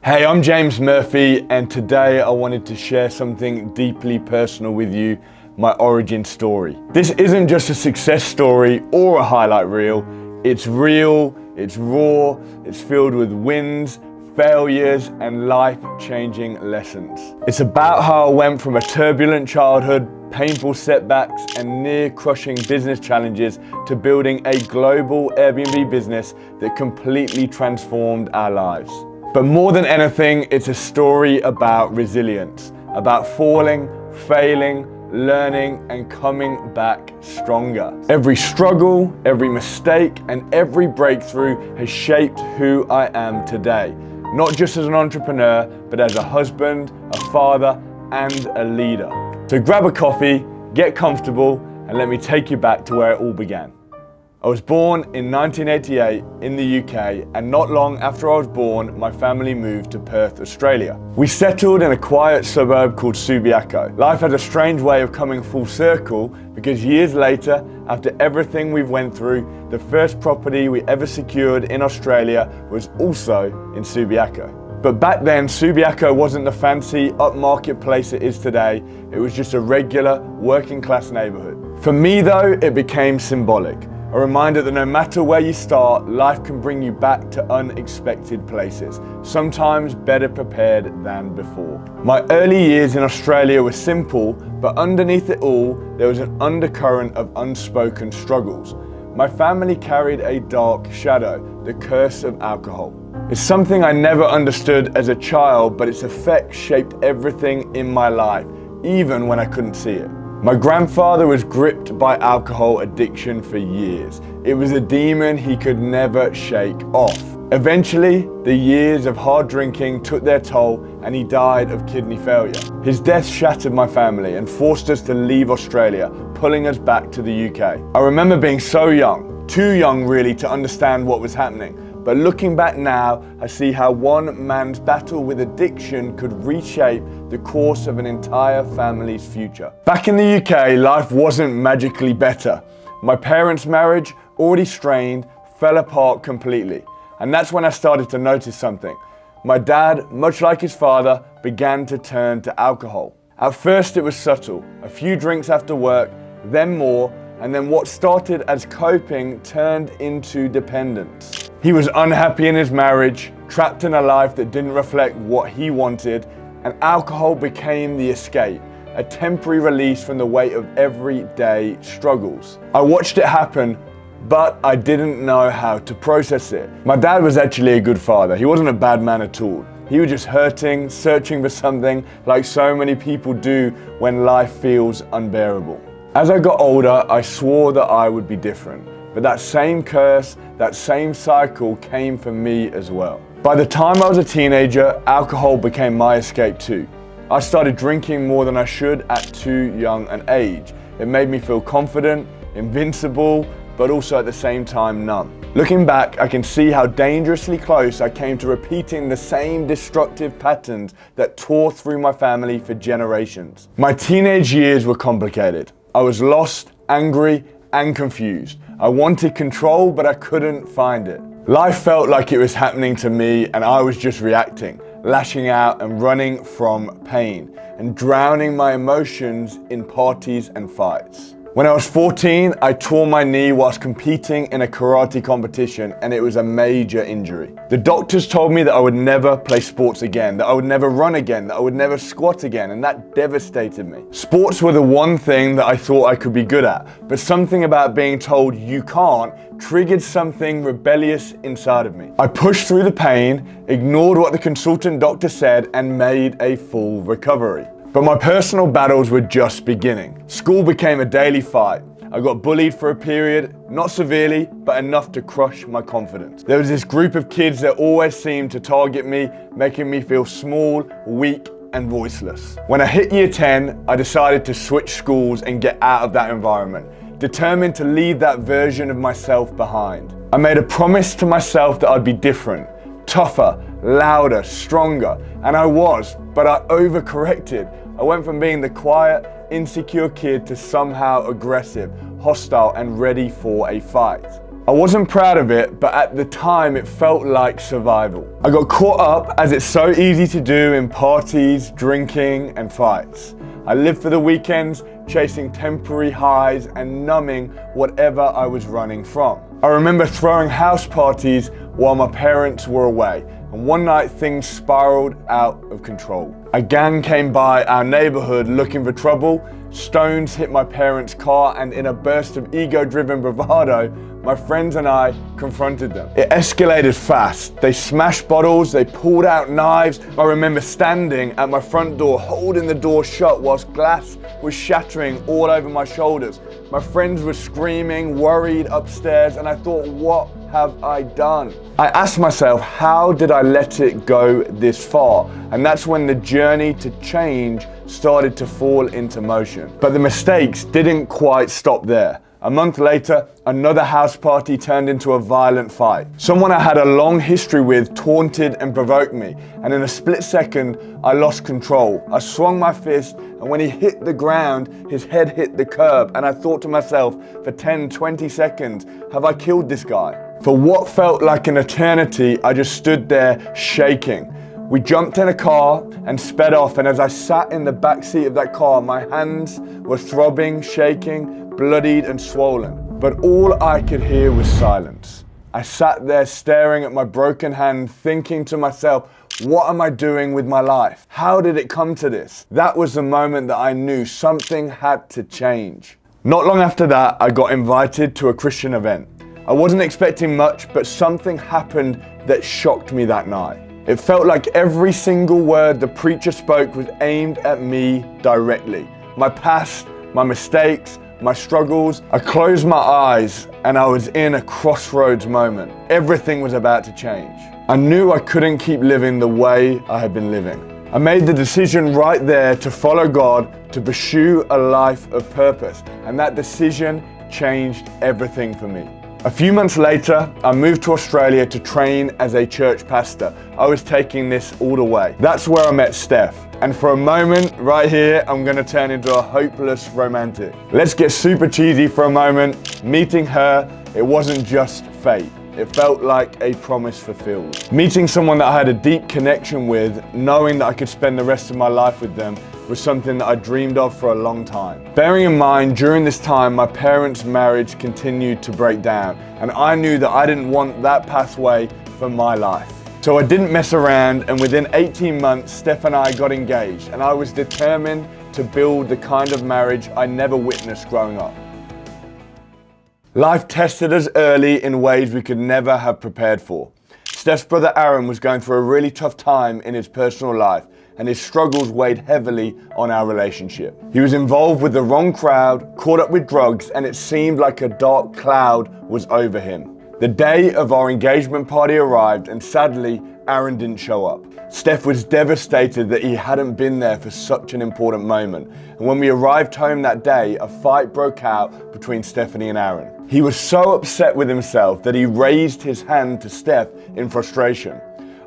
Hey, I'm James Murphy, and today I wanted to share something deeply personal with you, my origin story. This isn't just a success story or a highlight reel. It's real, it's raw, it's filled with wins, failures, and life-changing lessons. It's about how I went from a turbulent childhood, painful setbacks, and near-crushing business challenges to building a global Airbnb business that completely transformed our lives. But more than anything, it's a story about resilience, about falling, failing, learning, and coming back stronger. Every struggle, every mistake, and every breakthrough has shaped who I am today, not just as an entrepreneur, but as a husband, a father, and a leader. So grab a coffee, get comfortable, and let me take you back to where it all began. I was born in 1988 in the UK, and not long after I was born, my family moved to Perth, Australia. We settled in a quiet suburb called Subiaco. Life had a strange way of coming full circle because years later, after everything we've went through, the first property we ever secured in Australia was also in Subiaco. But back then, Subiaco wasn't the fancy upmarket place it is today. It was just a regular working class neighborhood. For me though, it became symbolic. A reminder that no matter where you start, life can bring you back to unexpected places, sometimes better prepared than before. My early years in Australia were simple, but underneath it all, there was an undercurrent of unspoken struggles. My family carried a dark shadow, the curse of alcohol. It's something I never understood as a child, but its effects shaped everything in my life, even when I couldn't see it. My grandfather was gripped by alcohol addiction for years. It was a demon he could never shake off. Eventually, the years of hard drinking took their toll and he died of kidney failure. His death shattered my family and forced us to leave Australia, pulling us back to the UK. I remember being so young, too young really to understand what was happening. But looking back now, I see how one man's battle with addiction could reshape the course of an entire family's future. Back in the UK, life wasn't magically better. My parents' marriage, already strained, fell apart completely. And that's when I started to notice something. My dad, much like his father, began to turn to alcohol. At first it was subtle, a few drinks after work, then more, and then what started as coping turned into dependence. He was unhappy in his marriage, trapped in a life that didn't reflect what he wanted, and alcohol became the escape, a temporary release from the weight of everyday struggles. I watched it happen, but I didn't know how to process it. My dad was actually a good father. He wasn't a bad man at all. He was just hurting, searching for something like so many people do when life feels unbearable. As I got older, I swore that I would be different. But that same curse, that same cycle came for me as well. By the time I was a teenager, alcohol became my escape too. I started drinking more than I should at too young an age. It made me feel confident, invincible, but also at the same time numb. Looking back, I can see how dangerously close I came to repeating the same destructive patterns that tore through my family for generations. My teenage years were complicated. I was lost, angry, and confused. I wanted control, but I couldn't find it. Life felt like it was happening to me and I was just reacting, lashing out and running from pain, and drowning my emotions in parties and fights. When I was 14, I tore my knee whilst competing in a karate competition, and it was a major injury. The doctors told me that I would never play sports again, that I would never run again, that I would never squat again, and that devastated me. Sports were the one thing that I thought I could be good at, but something about being told you can't triggered something rebellious inside of me. I pushed through the pain, ignored what the consultant doctor said, and made a full recovery. But my personal battles were just beginning. School became a daily fight. I got bullied for a period, not severely, but enough to crush my confidence. There was this group of kids that always seemed to target me, making me feel small, weak, and voiceless. When I hit year 10, I decided to switch schools and get out of that environment, determined to leave that version of myself behind. I made a promise to myself that I'd be different, tougher, louder, stronger, and I was, but I overcorrected. I went from being the quiet, insecure kid to somehow aggressive, hostile, and ready for a fight. I wasn't proud of it, but at the time it felt like survival. I got caught up, as it's so easy to do, in parties, drinking, and fights. I lived for the weekends, chasing temporary highs and numbing whatever I was running from. I remember throwing house parties while my parents were away, and one night things spiraled out of control. A gang came by our neighborhood looking for trouble, stones hit my parents' car, and in a burst of ego-driven bravado, my friends and I confronted them. It escalated fast. They smashed bottles, they pulled out knives. I remember standing at my front door, holding the door shut whilst glass was shattering all over my shoulders. My friends were screaming, worried upstairs, and I thought, what have I done? I asked myself, how did I let it go this far? And that's when the journey to change started to fall into motion. But the mistakes didn't quite stop there. A month later, another house party turned into a violent fight. Someone I had a long history with taunted and provoked me, and in a split second, I lost control. I swung my fist, and when he hit the ground, his head hit the curb, and I thought to myself, for 10, 20 seconds, have I killed this guy? For what felt like an eternity, I just stood there shaking. We jumped in a car and sped off, and as I sat in the back seat of that car, my hands were throbbing, shaking, bloodied and swollen. But all I could hear was silence. I sat there staring at my broken hand, thinking to myself, what am I doing with my life? How did it come to this? That was the moment that I knew something had to change. Not long after that, I got invited to a Christian event. I wasn't expecting much, but something happened that shocked me that night. It felt like every single word the preacher spoke was aimed at me directly. My past, my mistakes, my struggles. I closed my eyes and I was in a crossroads moment. Everything was about to change. I knew I couldn't keep living the way I had been living. I made the decision right there to follow God, to pursue a life of purpose, and that decision changed everything for me. A few months later, I moved to Australia to train as a church pastor. I was taking this all the way. That's where I met Steph. And for a moment, right here, I'm gonna turn into a hopeless romantic. Let's get super cheesy for a moment. Meeting her, it wasn't just fate. It felt like a promise fulfilled. Meeting someone that I had a deep connection with, knowing that I could spend the rest of my life with them, was something that I dreamed of for a long time. Bearing in mind, during this time, my parents' marriage continued to break down, and I knew that I didn't want that pathway for my life. So I didn't mess around, and within 18 months, Steph and I got engaged, and I was determined to build the kind of marriage I never witnessed growing up. Life tested us early in ways we could never have prepared for. Steph's brother Aaron was going through a really tough time in his personal life, and his struggles weighed heavily on our relationship. He was involved with the wrong crowd, caught up with drugs, and it seemed like a dark cloud was over him. The day of our engagement party arrived, and sadly, Aaron didn't show up. Steph was devastated that he hadn't been there for such an important moment. And when we arrived home that day, a fight broke out between Stephanie and Aaron. He was so upset with himself that he raised his hand to Steph in frustration.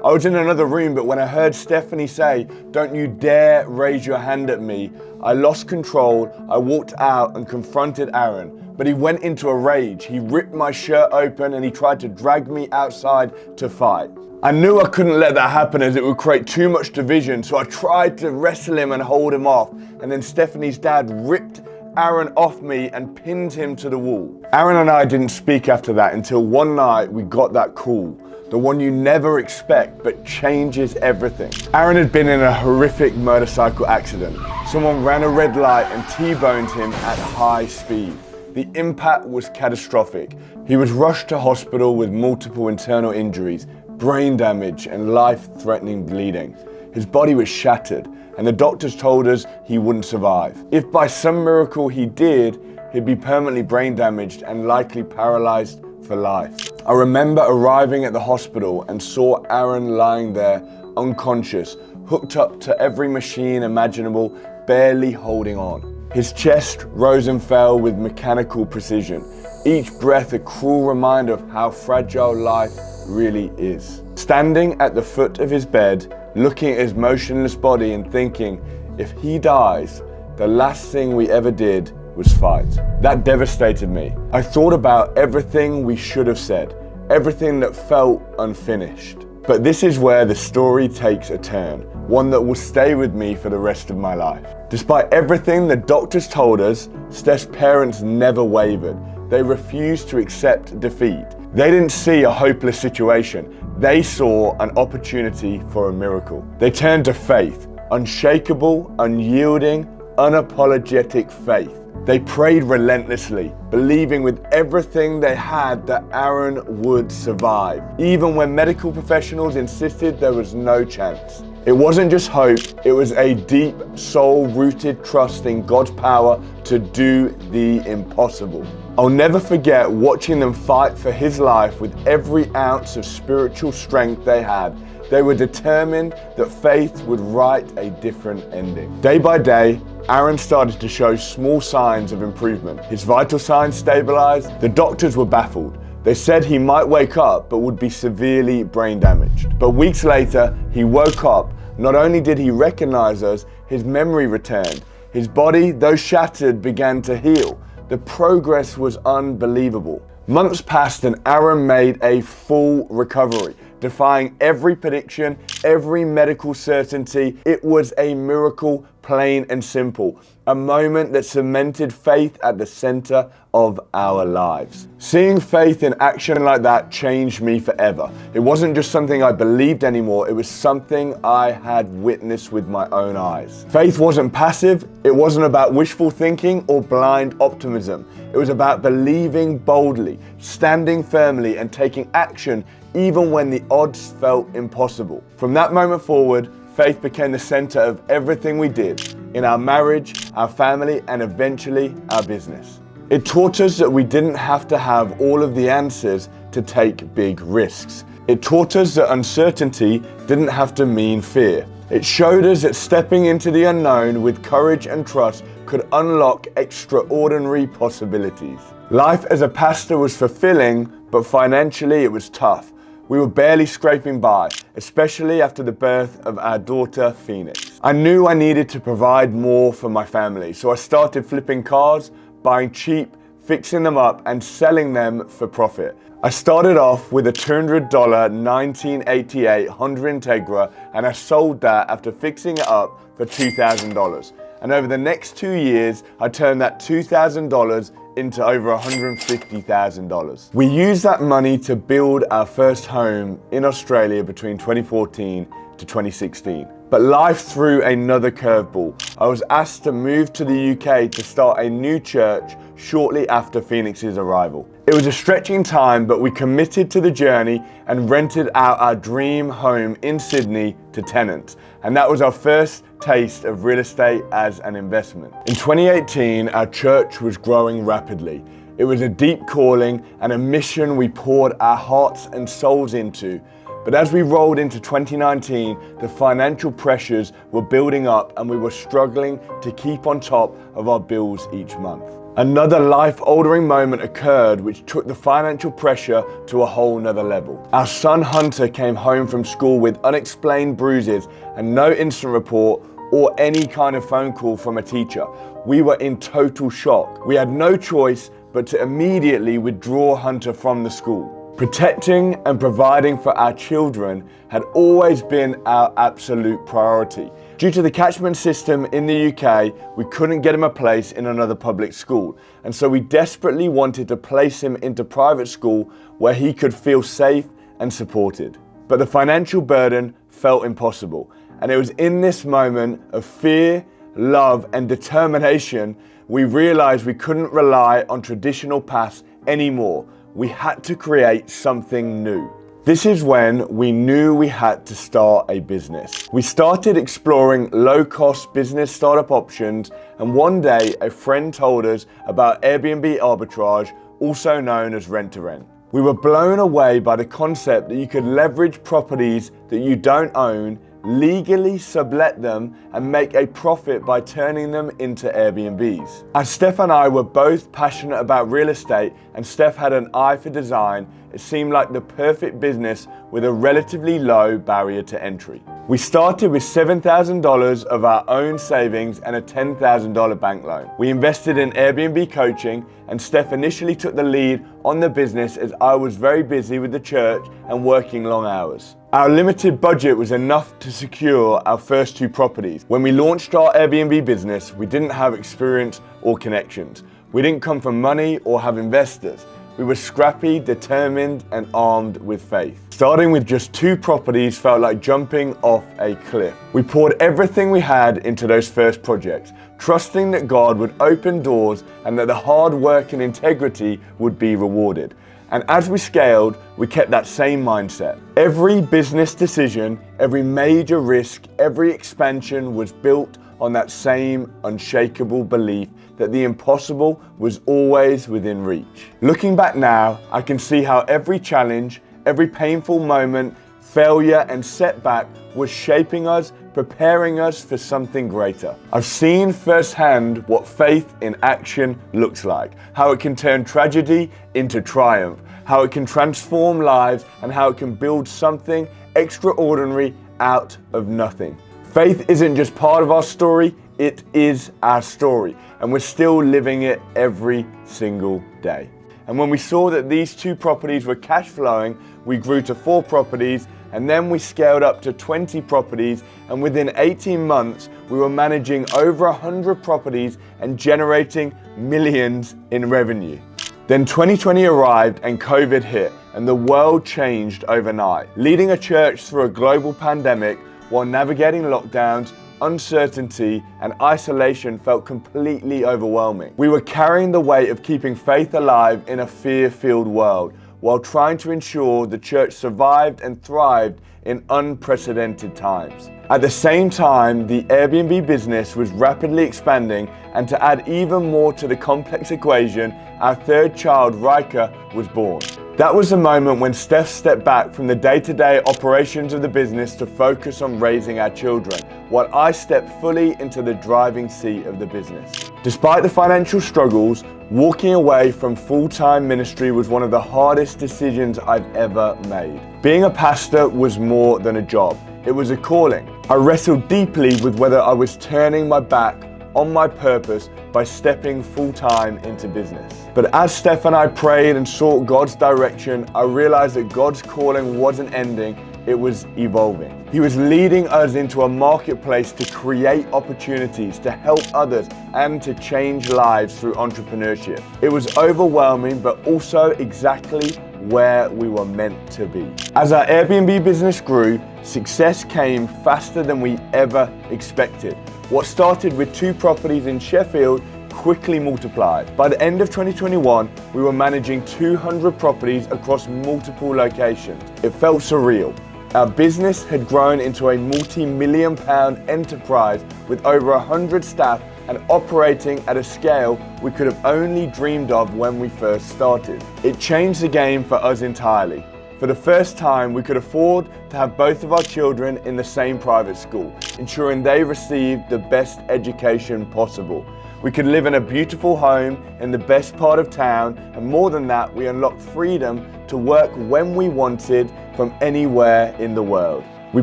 I was in another room, but when I heard Stephanie say, "Don't you dare raise your hand at me," I lost control. I walked out and confronted Aaron, but he went into a rage. He ripped my shirt open and he tried to drag me outside to fight. I knew I couldn't let that happen as it would create too much division, so I tried to wrestle him and hold him off, and then Stephanie's dad ripped Aaron off me and pinned him to the wall. Aaron and I didn't speak after that until one night we got that call. The one you never expect, but changes everything. Aaron had been in a horrific motorcycle accident. Someone ran a red light and T-boned him at high speed. The impact was catastrophic. He was rushed to hospital with multiple internal injuries, brain damage, and life-threatening bleeding. His body was shattered, and the doctors told us he wouldn't survive. If by some miracle he did, he'd be permanently brain damaged and likely paralyzed for life. I remember arriving at the hospital and saw Aaron lying there, unconscious, hooked up to every machine imaginable, barely holding on. His chest rose and fell with mechanical precision, each breath a cruel reminder of how fragile life really is. Standing at the foot of his bed, looking at his motionless body and thinking, if he dies, the last thing we ever did was fight. That devastated me. I thought about everything we should have said, everything that felt unfinished. But this is where the story takes a turn, one that will stay with me for the rest of my life. Despite everything the doctors told us, Steph's parents never wavered. They refused to accept defeat. They didn't see a hopeless situation. They saw an opportunity for a miracle. They turned to faith, unshakable, unyielding, unapologetic faith. They prayed relentlessly, believing with everything they had that Aaron would survive, even when medical professionals insisted there was no chance. It wasn't just hope, it was a deep, soul-rooted trust in God's power to do the impossible. I'll never forget watching them fight for his life with every ounce of spiritual strength they had. They were determined that faith would write a different ending. Day by day, Aaron started to show small signs of improvement. His vital signs stabilized. The doctors were baffled. They said he might wake up, but would be severely brain damaged. But weeks later, he woke up. Not only did he recognize us, his memory returned. His body, though shattered, began to heal. The progress was unbelievable. Months passed and Aaron made a full recovery, defying every prediction, every medical certainty. It was a miracle, plain and simple. A moment that cemented faith at the center of our lives. Seeing faith in action like that changed me forever. It wasn't just something I believed anymore, it was something I had witnessed with my own eyes. Faith wasn't passive, it wasn't about wishful thinking or blind optimism. It was about believing boldly, standing firmly and taking action even when the odds felt impossible. From that moment forward, faith became the center of everything we did, in our marriage, our family, and eventually our business. It taught us that we didn't have to have all of the answers to take big risks. It taught us that uncertainty didn't have to mean fear. It showed us that stepping into the unknown with courage and trust could unlock extraordinary possibilities. Life as a pastor was fulfilling, but financially it was tough. We were barely scraping by, especially after the birth of our daughter, Phoenix. I knew I needed to provide more for my family, so I started flipping cars, buying cheap, fixing them up, and selling them for profit. I started off with a $200 1988 Honda Integra, and I sold that after fixing it up for $2,000. And over the next 2 years, I turned that $2,000 into over $150,000. We used that money to build our first home in Australia between 2014 to 2016. But life threw another curveball. I was asked to move to the UK to start a new church shortly after Phoenix's arrival. It was a stretching time, but we committed to the journey and rented out our dream home in Sydney to tenants. And that was our first taste of real estate as an investment. In 2018, our church was growing rapidly. It was a deep calling and a mission we poured our hearts and souls into. But as we rolled into 2019, the financial pressures were building up and we were struggling to keep on top of our bills each month. Another life-altering moment occurred which took the financial pressure to a whole nother level. Our son Hunter came home from school with unexplained bruises and no incident report or any kind of phone call from a teacher. We were in total shock. We had no choice but to immediately withdraw Hunter from the school. Protecting and providing for our children had always been our absolute priority. Due to the catchment system in the UK, we couldn't get him a place in another public school, and so we desperately wanted to place him into private school where he could feel safe and supported. But the financial burden felt impossible, and it was in this moment of fear, love, and determination we realized we couldn't rely on traditional paths anymore. We had to create something new. This is when we knew we had to start a business. We started exploring low-cost business startup options, and one day a friend told us about Airbnb arbitrage, also known as rent-to-rent. We were blown away by the concept that you could leverage properties that you don't own, legally sublet them, and make a profit by turning them into Airbnbs. As Steph and I were both passionate about real estate and Steph had an eye for design, it seemed like the perfect business with a relatively low barrier to entry. We started with $7,000 of our own savings and a $10,000 bank loan. We invested in Airbnb coaching, and Steph initially took the lead on the business as I was very busy with the church and working long hours. Our limited budget was enough to secure our first 2 properties. When we launched our Airbnb business, we didn't have experience or connections. We didn't come from money or have investors. We were scrappy, determined, and armed with faith. Starting with just 2 properties felt like jumping off a cliff. We poured everything we had into those first projects, trusting that God would open doors and that the hard work and integrity would be rewarded. And as we scaled, we kept that same mindset. Every business decision, every major risk, every expansion was built on that same unshakable belief that the impossible was always within reach. Looking back now, I can see how every challenge, every painful moment, failure and setback was shaping us, preparing us for something greater. I've seen firsthand what faith in action looks like, how it can turn tragedy into triumph, how it can transform lives, and how it can build something extraordinary out of nothing. Faith isn't just part of our story, it is our story, and we're still living it every single day. And when we saw that these 2 properties were cash flowing, we grew to 4 properties, and then we scaled up to 20 properties, and within 18 months, we were managing over 100 properties and generating millions in revenue. Then 2020 arrived and COVID hit, and the world changed overnight. Leading a church through a global pandemic while navigating lockdowns, uncertainty, and isolation felt completely overwhelming. We were carrying the weight of keeping faith alive in a fear-filled world, while trying to ensure the church survived and thrived in unprecedented times. At the same time, the Airbnb business was rapidly expanding, and to add even more to the complex equation, our 3rd child, Rika, was born. That was the moment when Steph stepped back from the day-to-day operations of the business to focus on raising our children, while I stepped fully into the driving seat of the business. Despite the financial struggles, walking away from full-time ministry was one of the hardest decisions I've ever made. Being a pastor was more than a job. It was a calling. I wrestled deeply with whether I was turning my back on my purpose by stepping full-time into business. But as Steph and I prayed and sought God's direction, I realized that God's calling wasn't ending, it was evolving. He was leading us into a marketplace to create opportunities, to help others, and to change lives through entrepreneurship. It was overwhelming, but also exactly where we were meant to be. As our Airbnb business grew, success came faster than we ever expected. What started with 2 properties in Sheffield quickly multiplied. By the end of 2021, we were managing 200 properties across multiple locations. It felt surreal. Our business had grown into a multi-million pound enterprise with over 100 staff and operating at a scale we could have only dreamed of when we first started. It changed the game for us entirely. For the first time, we could afford to have both of our children in the same private school, ensuring they received the best education possible. We could live in a beautiful home in the best part of town, and more than that, we unlocked freedom to work when we wanted from anywhere in the world. We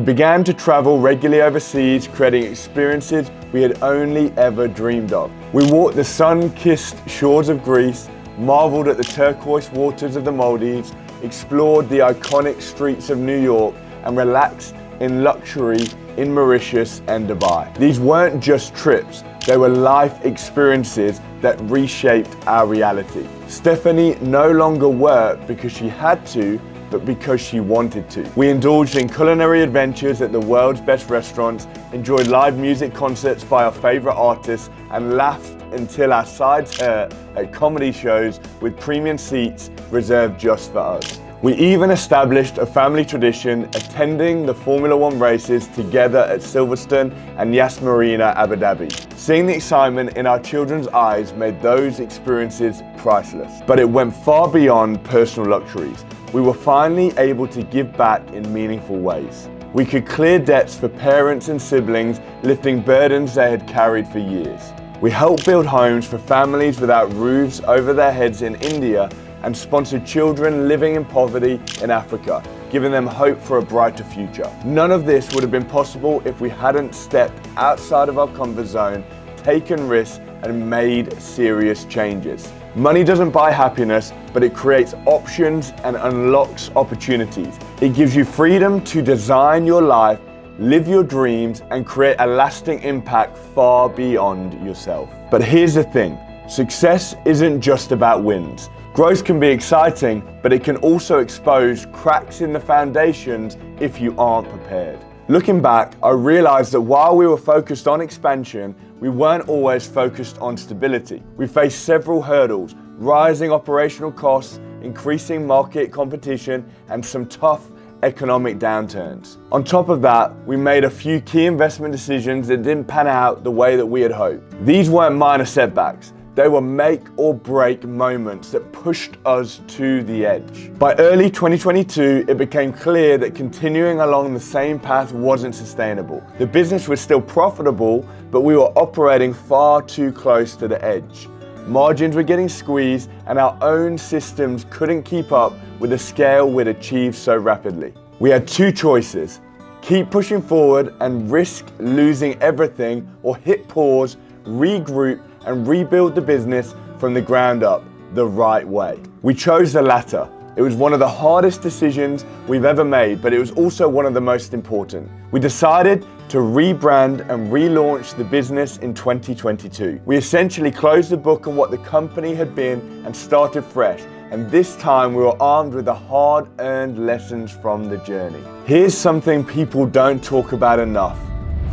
began to travel regularly overseas, creating experiences we had only ever dreamed of. We walked the sun-kissed shores of Greece, marveled at the turquoise waters of the Maldives, explored the iconic streets of New York, and relaxed in luxury in Mauritius and Dubai. These weren't just trips, they were life experiences that reshaped our reality. Stephanie no longer worked because she had to, but because she wanted to. We indulged in culinary adventures at the world's best restaurants, enjoyed live music concerts by our favorite artists, and laughed until our sides hurt at comedy shows with premium seats reserved just for us. We even established a family tradition, attending the Formula One races together at Silverstone and Yas Marina, Abu Dhabi. Seeing the excitement in our children's eyes made those experiences priceless. But it went far beyond personal luxuries. We were finally able to give back in meaningful ways. We could clear debts for parents and siblings, lifting burdens they had carried for years. We helped build homes for families without roofs over their heads in India and sponsored children living in poverty in Africa, giving them hope for a brighter future. None of this would have been possible if we hadn't stepped outside of our comfort zone, taken risks, and made serious changes. Money doesn't buy happiness, but it creates options and unlocks opportunities. It gives you freedom to design your life, live your dreams, and create a lasting impact far beyond yourself. But here's the thing, success isn't just about wins. Growth can be exciting, but it can also expose cracks in the foundations if you aren't prepared. Looking back, I realized that while we were focused on expansion, we weren't always focused on stability. We faced several hurdles, rising operational costs, increasing market competition, and some tough economic downturns. On top of that, we made a few key investment decisions that didn't pan out the way that we had hoped. These weren't minor setbacks. They were make or break moments that pushed us to the edge. By early 2022, it became clear that continuing along the same path wasn't sustainable. The business was still profitable, but we were operating far too close to the edge. Margins were getting squeezed, and our own systems couldn't keep up with the scale we'd achieved so rapidly. We had two choices: keep pushing forward and risk losing everything, or hit pause, regroup, and rebuild the business from the ground up the right way. We chose the latter. It was one of the hardest decisions we've ever made, but it was also one of the most important. We decided to rebrand and relaunch the business in 2022. We essentially closed the book on what the company had been and started fresh. And this time we were armed with the hard-earned lessons from the journey. Here's something people don't talk about enough: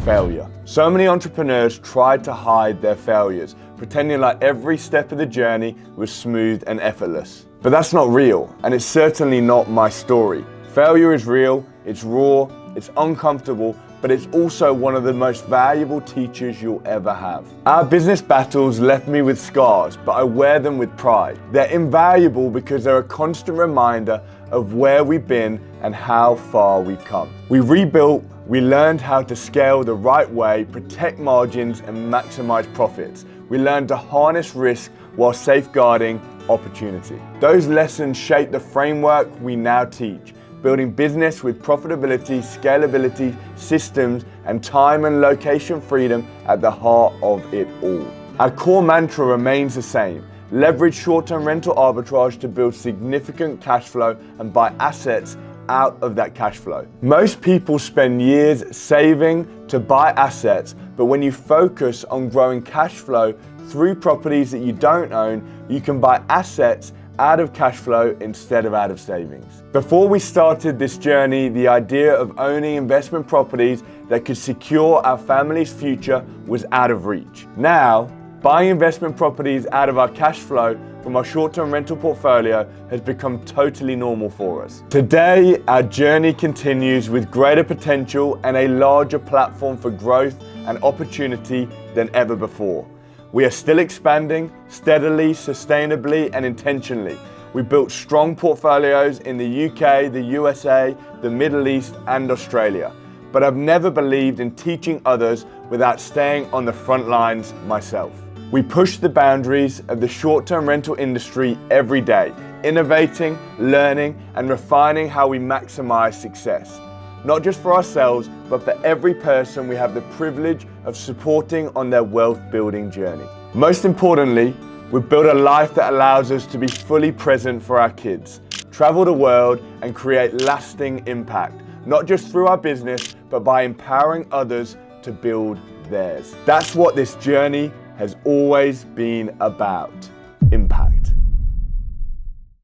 failure. So many entrepreneurs tried to hide their failures, pretending like every step of the journey was smooth and effortless. But that's not real, and it's certainly not my story. Failure is real, it's raw, it's uncomfortable, but it's also one of the most valuable teachers you'll ever have. Our business battles left me with scars, but I wear them with pride. They're invaluable because they're a constant reminder of where we've been and how far we've come. We rebuilt, we learned how to scale the right way, protect margins, and maximize profits. We learned to harness risk while safeguarding opportunity. Those lessons shaped the framework we now teach, building business with profitability, scalability, systems, and time and location freedom at the heart of it all. Our core mantra remains the same: leverage short-term rental arbitrage to build significant cash flow and buy assets out of that cash flow. Most people spend years saving to buy assets, but when you focus on growing cash flow through properties that you don't own, you can buy assets out of cash flow instead of out of savings. Before we started this journey, the idea of owning investment properties that could secure our family's future was out of reach. Now, buying investment properties out of our cash flow from our short-term rental portfolio has become totally normal for us. Today, our journey continues with greater potential and a larger platform for growth and opportunity than ever before. We are still expanding steadily, sustainably, and intentionally. We built strong portfolios in the UK, the USA, the Middle East, and Australia. But I've never believed in teaching others without staying on the front lines myself. We push the boundaries of the short-term rental industry every day, innovating, learning, and refining how we maximize success. Not just for ourselves, but for every person we have the privilege of supporting on their wealth-building journey. Most importantly, we've built a life that allows us to be fully present for our kids, travel the world, and create lasting impact, not just through our business, but by empowering others to build theirs. That's what this journey has always been about.